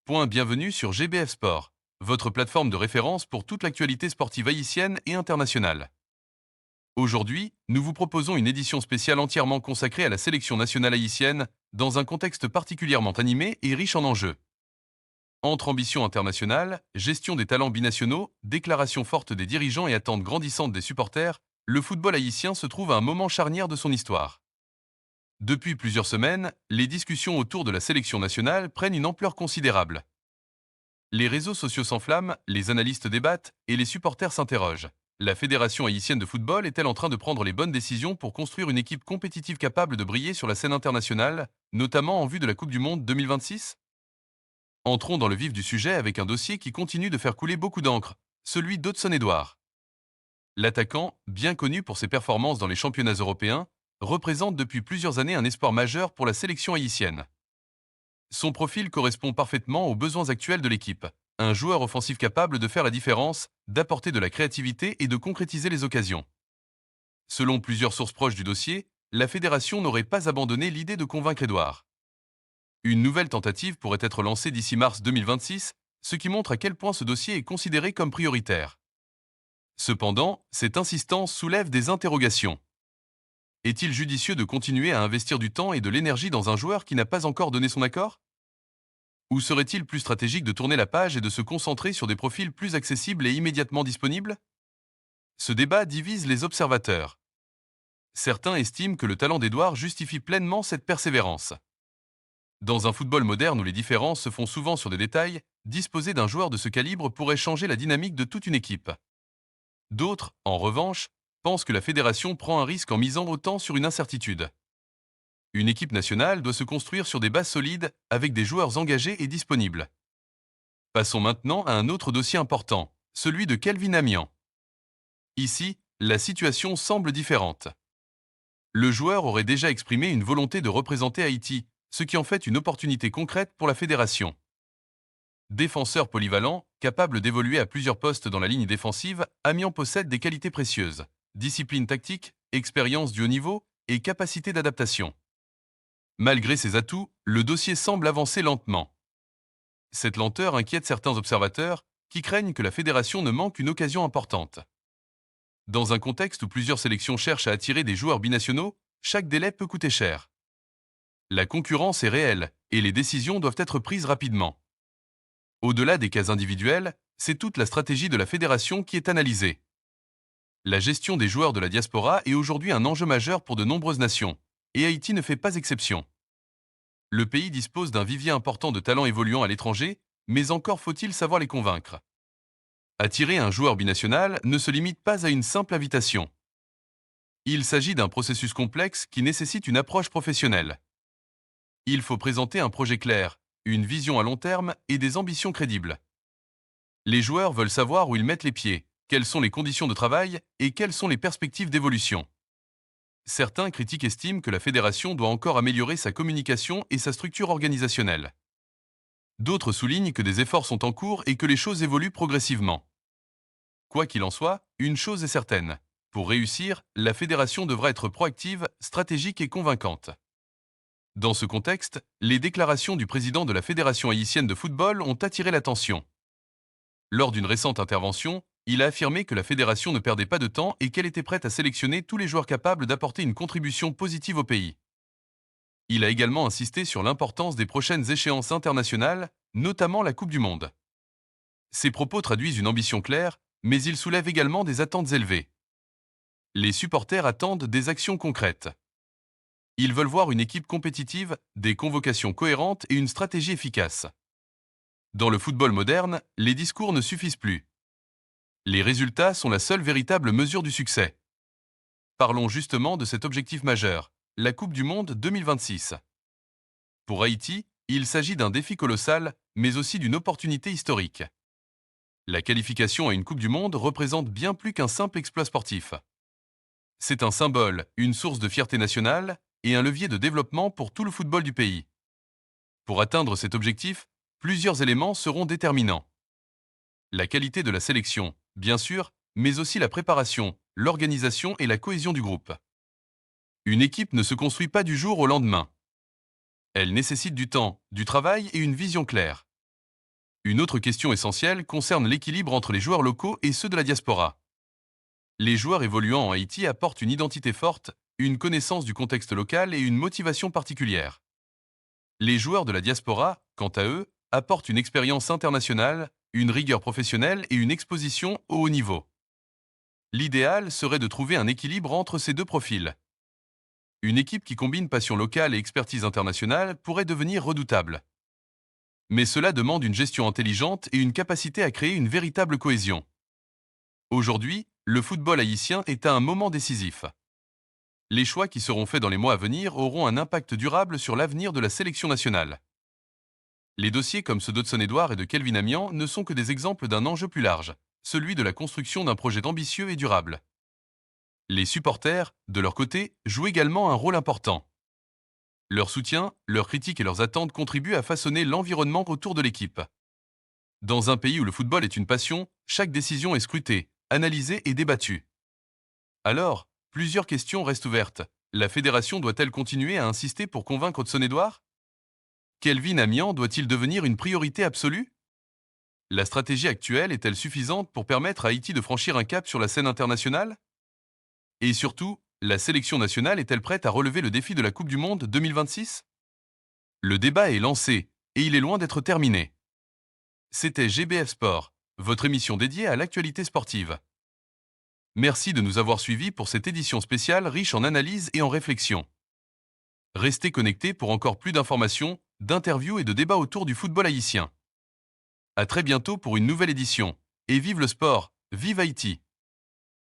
Bienvenue sur GBF Sport, votre plateforme de référence pour toute l'actualité sportive haïtienne et internationale. Aujourd'hui, nous vous proposons une édition spéciale entièrement consacrée à la sélection nationale haïtienne, dans un contexte particulièrement animé et riche en enjeux. Entre ambition internationale, gestion des talents binationaux, déclarations fortes des dirigeants et attentes grandissantes des supporters, le football haïtien se trouve à un moment charnière de son histoire. Depuis plusieurs semaines, les discussions autour de la sélection nationale prennent une ampleur considérable. Les réseaux sociaux s'enflamment, les analystes débattent et les supporters s'interrogent. La Fédération haïtienne de football est-elle en train de prendre les bonnes décisions pour construire une équipe compétitive capable de briller sur la scène internationale, notamment en vue de la Coupe du Monde 2026? Entrons dans le vif du sujet avec un dossier qui continue de faire couler beaucoup d'encre, celui d'Hudson Edouard. L'attaquant, bien connu pour ses performances dans les championnats européens, représente depuis plusieurs années un espoir majeur pour la sélection haïtienne. Son profil correspond parfaitement aux besoins actuels de l'équipe. Un joueur offensif capable de faire la différence, d'apporter de la créativité et de concrétiser les occasions. Selon plusieurs sources proches du dossier, la fédération n'aurait pas abandonné l'idée de convaincre Edouard. Une nouvelle tentative pourrait être lancée d'ici mars 2026, ce qui montre à quel point ce dossier est considéré comme prioritaire. Cependant, cette insistance soulève des interrogations. Est-il judicieux de continuer à investir du temps et de l'énergie dans un joueur qui n'a pas encore donné son accord? Ou serait-il plus stratégique de tourner la page et de se concentrer sur des profils plus accessibles et immédiatement disponibles? Ce débat divise les observateurs. Certains estiment que le talent d'Edouard justifie pleinement cette persévérance. Dans un football moderne où les différences se font souvent sur des détails, disposer d'un joueur de ce calibre pourrait changer la dynamique de toute une équipe. D'autres, en revanche, pensent que la fédération prend un risque en misant autant sur une incertitude. Une équipe nationale doit se construire sur des bases solides avec des joueurs engagés et disponibles. Passons maintenant à un autre dossier important, celui de Kelvin Amian. Ici, la situation semble différente. Le joueur aurait déjà exprimé une volonté de représenter Haïti, ce qui en fait une opportunité concrète pour la fédération. Défenseur polyvalent, capable d'évoluer à plusieurs postes dans la ligne défensive, Amian possède des qualités précieuses: discipline tactique, expérience du haut niveau et capacité d'adaptation. Malgré ses atouts, le dossier semble avancer lentement. Cette lenteur inquiète certains observateurs, qui craignent que la fédération ne manque une occasion importante. Dans un contexte où plusieurs sélections cherchent à attirer des joueurs binationaux, chaque délai peut coûter cher. La concurrence est réelle, et les décisions doivent être prises rapidement. Au-delà des cas individuels, c'est toute la stratégie de la fédération qui est analysée. La gestion des joueurs de la diaspora est aujourd'hui un enjeu majeur pour de nombreuses nations, et Haïti ne fait pas exception. Le pays dispose d'un vivier important de talents évoluant à l'étranger, mais encore faut-il savoir les convaincre. Attirer un joueur binational ne se limite pas à une simple invitation. Il s'agit d'un processus complexe qui nécessite une approche professionnelle. Il faut présenter un projet clair, une vision à long terme et des ambitions crédibles. Les joueurs veulent savoir où ils mettent les pieds, quelles sont les conditions de travail et quelles sont les perspectives d'évolution. Certains critiques estiment que la fédération doit encore améliorer sa communication et sa structure organisationnelle. D'autres soulignent que des efforts sont en cours et que les choses évoluent progressivement. Quoi qu'il en soit, une chose est certaine. Pour réussir, la fédération devra être proactive, stratégique et convaincante. Dans ce contexte, les déclarations du président de la Fédération haïtienne de football ont attiré l'attention. Lors d'une récente intervention, il a affirmé que la fédération ne perdait pas de temps et qu'elle était prête à sélectionner tous les joueurs capables d'apporter une contribution positive au pays. Il a également insisté sur l'importance des prochaines échéances internationales, notamment la Coupe du Monde. Ces propos traduisent une ambition claire, mais ils soulèvent également des attentes élevées. Les supporters attendent des actions concrètes. Ils veulent voir une équipe compétitive, des convocations cohérentes et une stratégie efficace. Dans le football moderne, les discours ne suffisent plus. Les résultats sont la seule véritable mesure du succès. Parlons justement de cet objectif majeur, la Coupe du Monde 2026. Pour Haïti, il s'agit d'un défi colossal, mais aussi d'une opportunité historique. La qualification à une Coupe du Monde représente bien plus qu'un simple exploit sportif. C'est un symbole, une source de fierté nationale et un levier de développement pour tout le football du pays. Pour atteindre cet objectif, plusieurs éléments seront déterminants. La qualité de la sélection, bien sûr, mais aussi la préparation, l'organisation et la cohésion du groupe. Une équipe ne se construit pas du jour au lendemain. Elle nécessite du temps, du travail et une vision claire. Une autre question essentielle concerne l'équilibre entre les joueurs locaux et ceux de la diaspora. Les joueurs évoluant en Haïti apportent une identité forte, une connaissance du contexte local et une motivation particulière. Les joueurs de la diaspora, quant à eux, apportent une expérience internationale, une rigueur professionnelle et une exposition au haut niveau. L'idéal serait de trouver un équilibre entre ces deux profils. Une équipe qui combine passion locale et expertise internationale pourrait devenir redoutable. Mais cela demande une gestion intelligente et une capacité à créer une véritable cohésion. Aujourd'hui, le football haïtien est à un moment décisif. Les choix qui seront faits dans les mois à venir auront un impact durable sur l'avenir de la sélection nationale. Les dossiers comme ceux d'Hudson-Édouard et de Kelvin Amian ne sont que des exemples d'un enjeu plus large, celui de la construction d'un projet ambitieux et durable. Les supporters, de leur côté, jouent également un rôle important. Leur soutien, leurs critiques et leurs attentes contribuent à façonner l'environnement autour de l'équipe. Dans un pays où le football est une passion, chaque décision est scrutée, analysée et débattue. Alors, plusieurs questions restent ouvertes. La fédération doit-elle continuer à insister pour convaincre Hudson-Édouard? Kelvin Amian doit-il devenir une priorité absolue? La stratégie actuelle est-elle suffisante pour permettre à Haïti de franchir un cap sur la scène internationale? Et surtout, la sélection nationale est-elle prête à relever le défi de la Coupe du Monde 2026? Le débat est lancé, et il est loin d'être terminé. C'était GBF Sport, votre émission dédiée à l'actualité sportive. Merci de nous avoir suivis pour cette édition spéciale riche en analyses et en réflexions. Restez connectés pour encore plus d'informations, d'interviews et de débats autour du football haïtien. À très bientôt pour une nouvelle édition. Et vive le sport, vive Haïti!